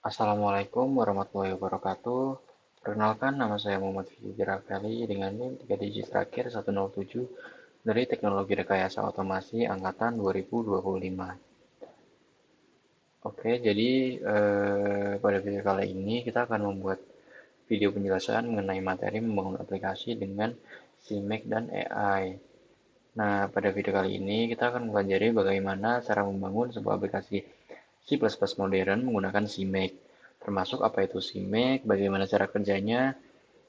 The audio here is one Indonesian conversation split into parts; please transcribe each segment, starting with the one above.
Assalamualaikum warahmatullahi wabarakatuh. Perkenalkan, nama saya Muhammad Fikri Rafeli dengan NIM 3 digit terakhir 107 dari Teknologi Rekayasa Otomasi Angkatan 2025. Oke, jadi pada video kali ini kita akan membuat video penjelasan mengenai materi membangun aplikasi dengan CMake dan AI. Nah, pada video kali ini kita akan mempelajari bagaimana cara membangun sebuah aplikasi C++ modern menggunakan CMake, termasuk apa itu CMake, bagaimana cara kerjanya,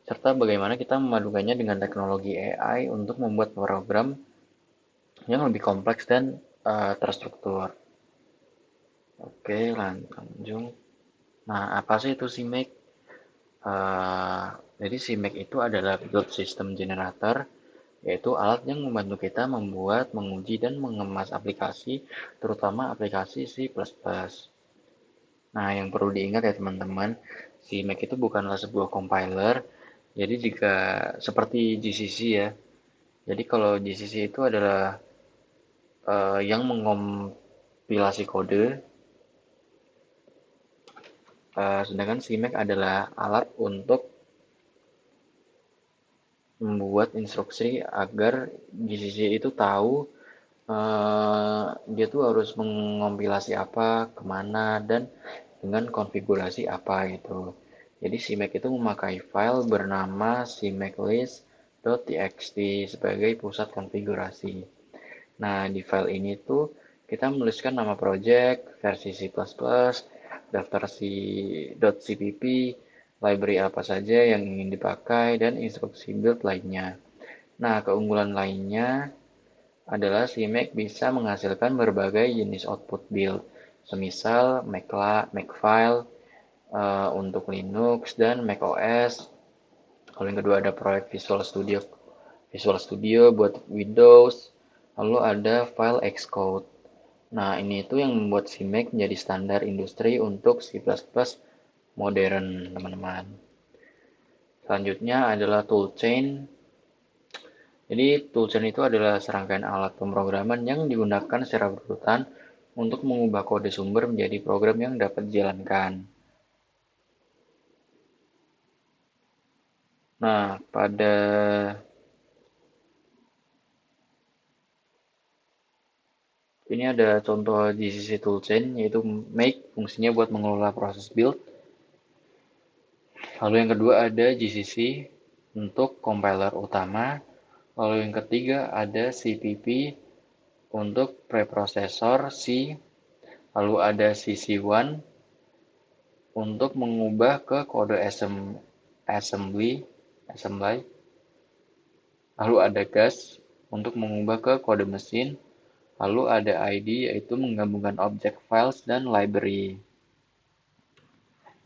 serta bagaimana kita memadukannya dengan teknologi AI untuk membuat program yang lebih kompleks dan terstruktur. Oke, lanjut. Nah, apa sih itu CMake? Eh, jadi CMake itu adalah build system generator, yaitu alat yang membantu kita membuat, menguji, dan mengemas aplikasi, terutama aplikasi C++. Nah, yang perlu diingat ya teman-teman, CMake itu bukanlah sebuah compiler, jadi jika seperti GCC ya. Jadi kalau GCC itu adalah yang mengompilasi kode, sedangkan CMake adalah alat untuk membuat instruksi agar GCC itu tahu dia tuh harus mengompilasi apa, kemana, dan dengan konfigurasi apa gitu. Jadi CMake itu memakai file bernama cmakelist.txt sebagai pusat konfigurasi. Nah, di file ini tuh kita menuliskan nama project, versi C++, daftar .cpp, library apa saja yang ingin dipakai, dan instruksi build lainnya. Nah, keunggulan lainnya adalah CMake bisa menghasilkan berbagai jenis output build, semisal Makefile untuk Linux dan macOS. Lalu yang kedua ada proyek Visual Studio buat Windows. Lalu ada file Xcode. Nah, ini itu yang membuat CMake menjadi standar industri untuk C++ modern, teman-teman. Selanjutnya adalah toolchain. Jadi, toolchain itu adalah serangkaian alat pemrograman yang digunakan secara berurutan untuk mengubah kode sumber menjadi program yang dapat dijalankan. Nah, ini ada contoh GCC toolchain, yaitu make, fungsinya buat mengelola proses build. Lalu yang kedua ada GCC untuk compiler utama. Lalu yang ketiga ada CPP untuk preprosesor C. Lalu ada CC1 untuk mengubah ke kode assembly. Lalu ada gas untuk mengubah ke kode mesin. Lalu ada ID yaitu menggabungkan objek files dan library.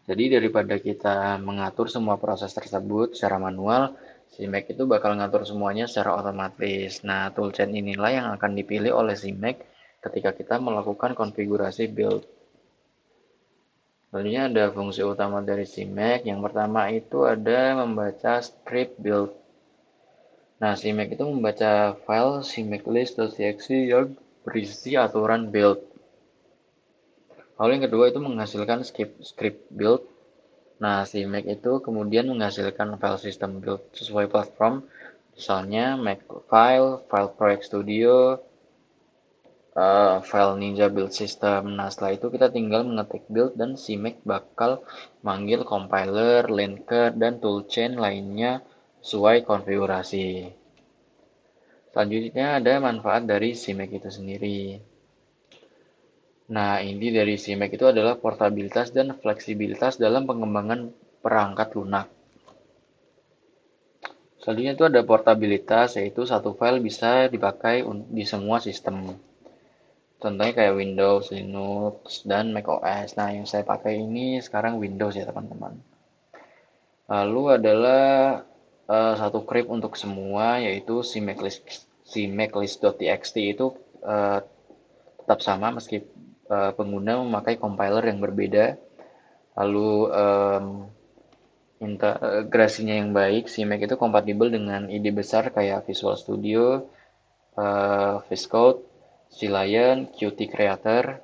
Jadi daripada kita mengatur semua proses tersebut secara manual, CMake itu bakal ngatur semuanya secara otomatis. Nah, toolchain inilah yang akan dipilih oleh CMake ketika kita melakukan konfigurasi build. Selanjutnya ada fungsi utama dari CMake. Yang pertama itu ada membaca script build. Nah, CMake itu membaca file cmakelist.txt yang berisi aturan build. Lalu yang kedua itu menghasilkan script build. Nah, CMake itu kemudian menghasilkan file system build sesuai platform, misalnya Makefile, file Project Studio, file Ninja build system. Nah, setelah itu kita tinggal mengetik build dan CMake bakal manggil compiler, linker, dan toolchain lainnya sesuai konfigurasi. Selanjutnya ada manfaat dari CMake itu sendiri. Nah, inti dari CMake itu adalah portabilitas dan fleksibilitas dalam pengembangan perangkat lunak. Selanjutnya itu ada portabilitas, yaitu satu file bisa dipakai di semua sistem. Contohnya kayak Windows, Linux, dan macOS. Nah, yang saya pakai ini sekarang Windows ya teman-teman. Lalu adalah satu script untuk semua, yaitu cmakelist.txt itu uh, tetap sama meski pengguna memakai compiler yang berbeda. Lalu integrasinya yang baik, CMake itu kompatibel dengan ide besar kayak Visual Studio, VSCode, CLion, Qt Creator.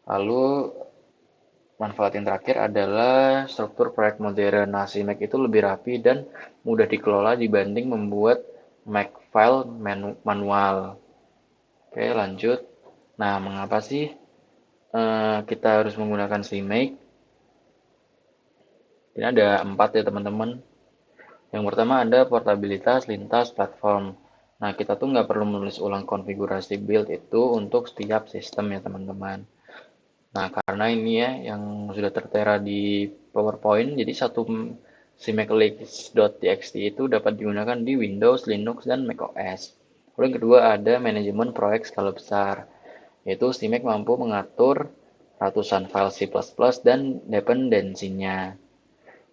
Lalu manfaat yang terakhir adalah struktur proyek modern. Nah, CMake itu lebih rapi dan mudah dikelola dibanding membuat Makefile manual. Oke, lanjut. Nah, mengapa sih kita harus menggunakan CMake? Ini ada 4 ya teman-teman. Yang pertama ada portabilitas lintas platform. Nah, kita tuh nggak perlu menulis ulang konfigurasi build itu untuk setiap sistem ya teman-teman. Nah, karena ini ya yang sudah tertera di PowerPoint, jadi satu cmake.txt itu dapat digunakan di Windows, Linux, dan macOS. Lalu yang kedua ada manajemen proyek skala besar, yaitu CMake mampu mengatur ratusan file C++ dan dependensinya.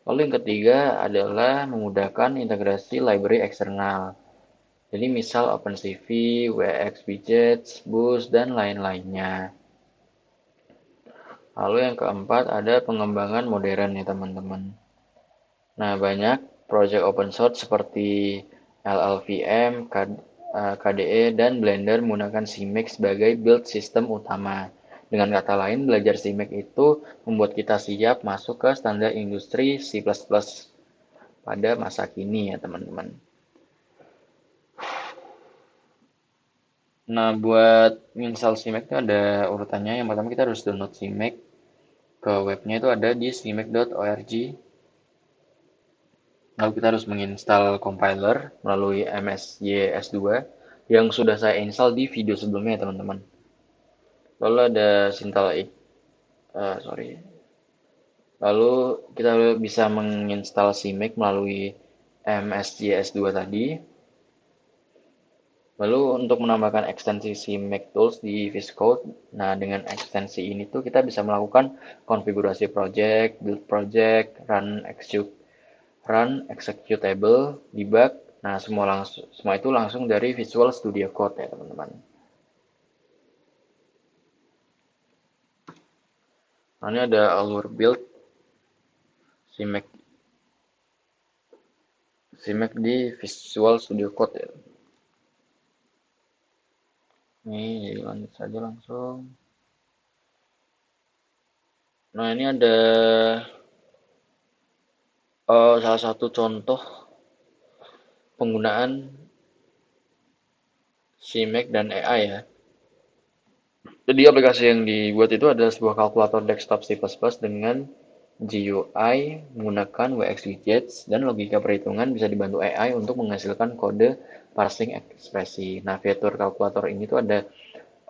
Lalu yang ketiga adalah memudahkan integrasi library eksternal. Jadi misal OpenCV, WX Widgets, Boost, dan lain-lainnya. Lalu yang keempat ada pengembangan modern ya teman-teman. Nah, banyak project open source seperti LLVM, KDE, dan Blender menggunakan CMake sebagai build system utama. Dengan kata lain, belajar CMake itu membuat kita siap masuk ke standar industri C++ pada masa kini ya teman-teman. Nah, buat install CMake itu ada urutannya. Yang pertama kita harus download CMake. Ke webnya itu ada di cmake.org. Lalu kita harus menginstal compiler melalui MSYS2 yang sudah saya install di video sebelumnya ya teman-teman. Lalu ada sorry. Lalu kita bisa menginstal CMake melalui MSJS2 tadi. Lalu untuk menambahkan ekstensi CMake Tools di VS Code, nah dengan ekstensi ini tuh kita bisa melakukan konfigurasi project, build project, run executable, debug. Nah, semua itu langsung dari Visual Studio Code ya, teman-teman. Nah, ini ada alur build CMake di Visual Studio Code ya. Ini jadi lanjut saja langsung. Nah, ini ada salah satu contoh penggunaan CMake dan AI ya. Jadi aplikasi yang dibuat itu adalah sebuah kalkulator desktop C++ dengan GUI menggunakan WX Widgets dan logika perhitungan bisa dibantu AI untuk menghasilkan kode parsing ekspresi. Nah, fitur kalkulator ini tuh ada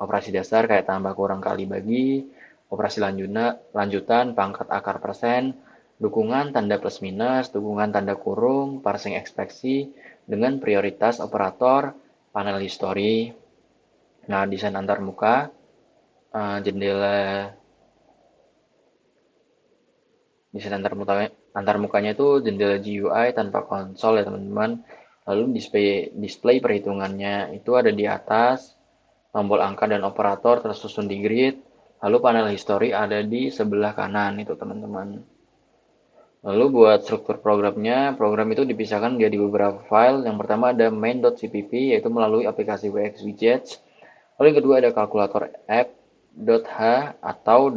operasi dasar kayak tambah kurang kali bagi, operasi lanjutan, pangkat akar persen, dukungan tanda plus minus, dukungan tanda kurung, parsing ekspresi dengan prioritas operator, panel history. Nah, desain antarmuka, jendela desain antarmukanya itu jendela GUI tanpa konsol ya teman-teman. Lalu display perhitungannya itu ada di atas, tombol angka dan operator tersusun di grid, lalu panel history ada di sebelah kanan itu teman-teman. Lalu buat struktur programnya, program itu dipisahkan menjadi beberapa file. Yang pertama ada main.cpp yaitu melalui aplikasi WX Widgets. Lalu yang kedua ada kalkulator app.h atau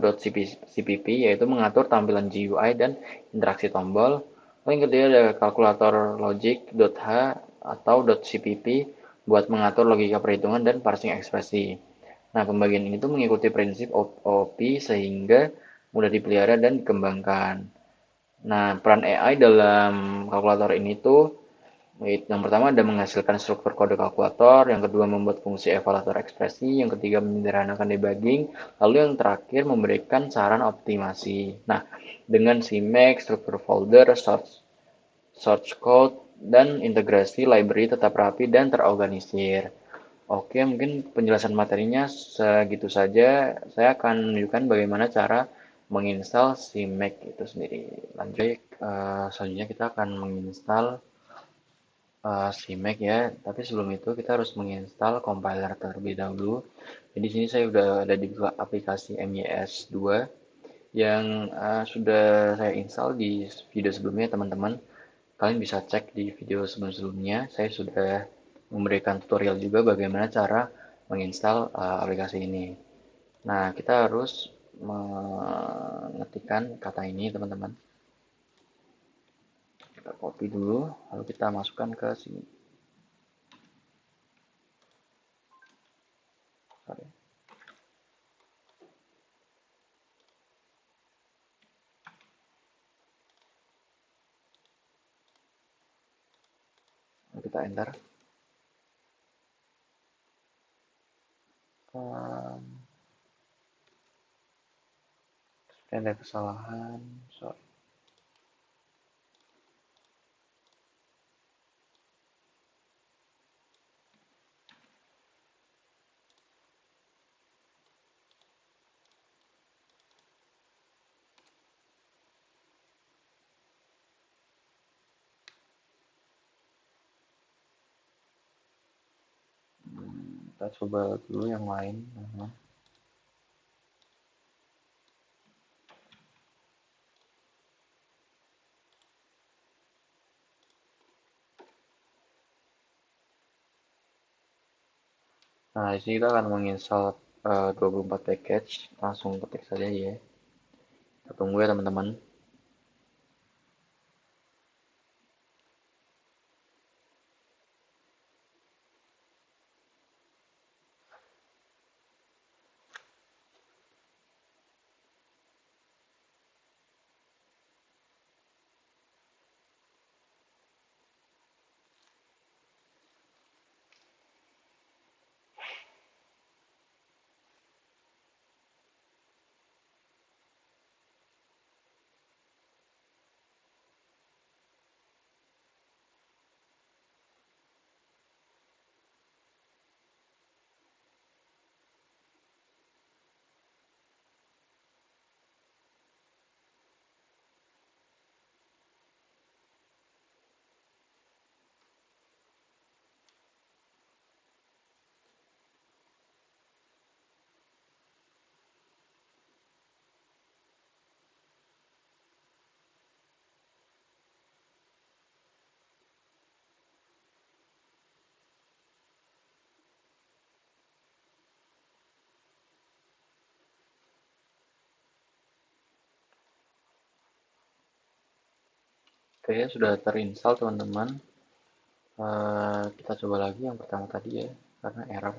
.cpp yaitu mengatur tampilan GUI dan interaksi tombol. Lalu yang ketiga ada kalkulator logic.h atau .cpp buat mengatur logika perhitungan dan parsing ekspresi. Nah, pembagian ini tuh mengikuti prinsip OP sehingga mudah dipelihara dan dikembangkan. Nah, peran AI dalam kalkulator ini tuh yang pertama ada menghasilkan struktur kode kalkulator, yang kedua membuat fungsi evaluator ekspresi, yang ketiga menyederhanakan debugging, lalu yang terakhir memberikan saran optimasi. Nah, dengan CMake, struktur folder, source code, dan integrasi library tetap rapi dan terorganisir. Oke, mungkin penjelasan materinya segitu saja. Saya akan menunjukkan bagaimana cara menginstal CMake itu sendiri. Lanjut, selanjutnya kita akan menginstal CMake ya, tapi sebelum itu kita harus menginstal compiler terlebih dahulu. Jadi sini saya sudah ada di aplikasi MYS2 yang sudah saya install di video sebelumnya teman-teman. Kalian bisa cek di video sebelum-sebelumnya. Saya sudah memberikan tutorial juga bagaimana cara menginstal aplikasi ini. Nah, kita harus mengetik perhatikan kata ini teman-teman. Kita copy dulu, lalu kita masukkan ke sini. Sorry. Lalu kita enter. Ada kesalahan, sorry. Kita coba dulu yang lain. Nah, di sini kita akan menginstal 24 package. Langsung ketik saja ya. Kita tunggu ya teman-teman. Oke, sudah terinstall teman-teman. Kita coba lagi yang pertama tadi ya, karena error.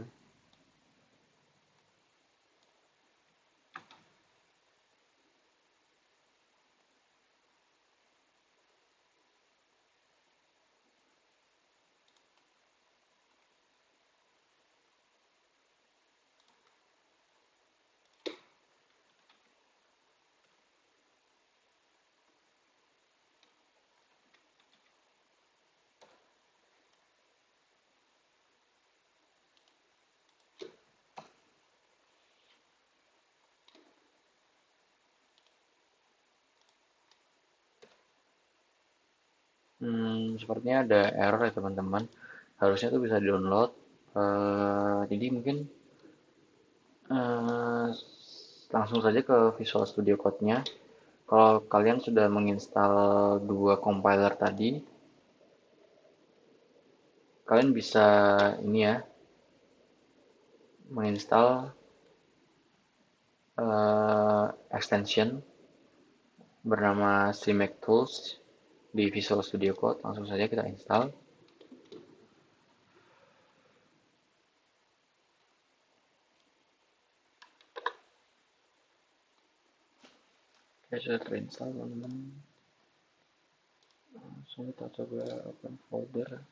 Sepertinya ada error ya teman-teman. Harusnya tuh bisa download. Jadi mungkin eh, langsung saja ke Visual Studio Code-nya. Kalau kalian sudah menginstal dua compiler tadi, kalian bisa ini ya, menginstal extension bernama CMake Tools di Visual Studio Code. Langsung saja kita install. Oke, sudah terinstall teman-teman. Langsung kita coba open folder.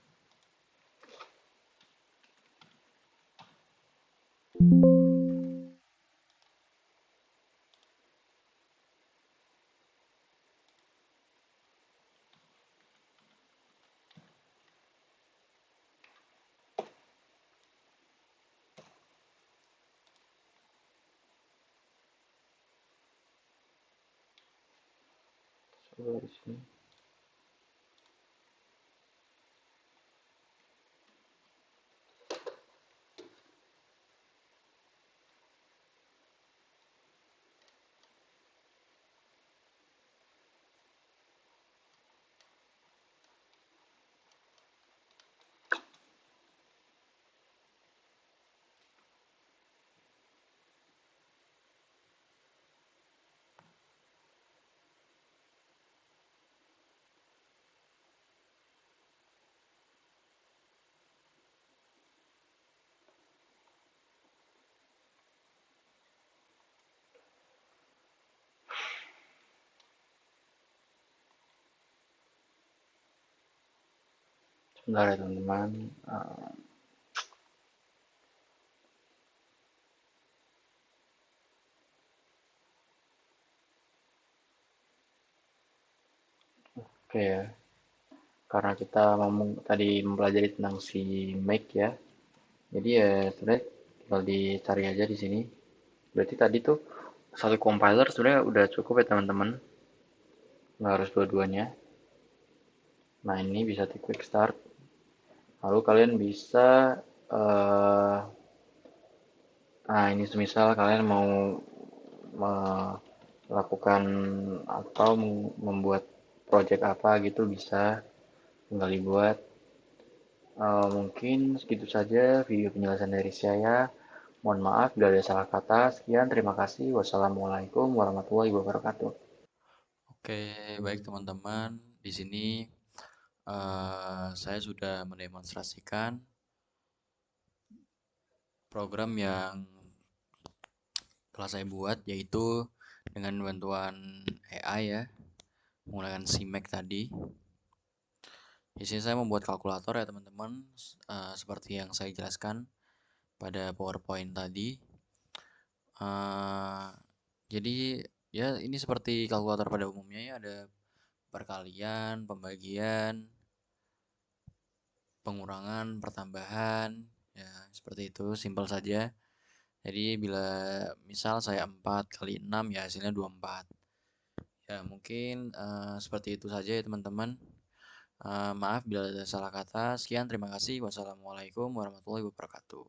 Coba di sini. Sebentar ya teman-teman. Oke ya, karena kita tadi mempelajari tentang si make ya, jadi ya sebenarnya tinggal dicari aja di sini. Berarti tadi tuh satu compiler sebenarnya udah cukup ya teman-teman, nggak harus dua-duanya. Nah ini bisa di quick start, lalu kalian bisa eh nah ini semisal kalian mau melakukan atau membuat project apa gitu bisa tinggal dibuat. Mungkin segitu saja video penjelasan dari saya. Mohon maaf bila ada salah kata. Sekian, terima kasih. Wassalamualaikum warahmatullahi wabarakatuh. Oke, baik teman-teman. Di sini saya sudah mendemonstrasikan program yang telah saya buat, yaitu dengan bantuan AI ya, menggunakan CMake tadi. Di sini saya membuat kalkulator ya teman-teman, seperti yang saya jelaskan pada PowerPoint tadi. Eh, jadi ya ini seperti kalkulator pada umumnya ya, ada perkalian, pembagian, pengurangan, pertambahan, ya seperti itu, simpel saja. Jadi bila misal saya 4 kali 6 ya hasilnya 24. Ya mungkin seperti itu saja ya teman-teman. Maaf bila ada salah kata. Sekian, terima kasih. Wassalamualaikum warahmatullahi wabarakatuh.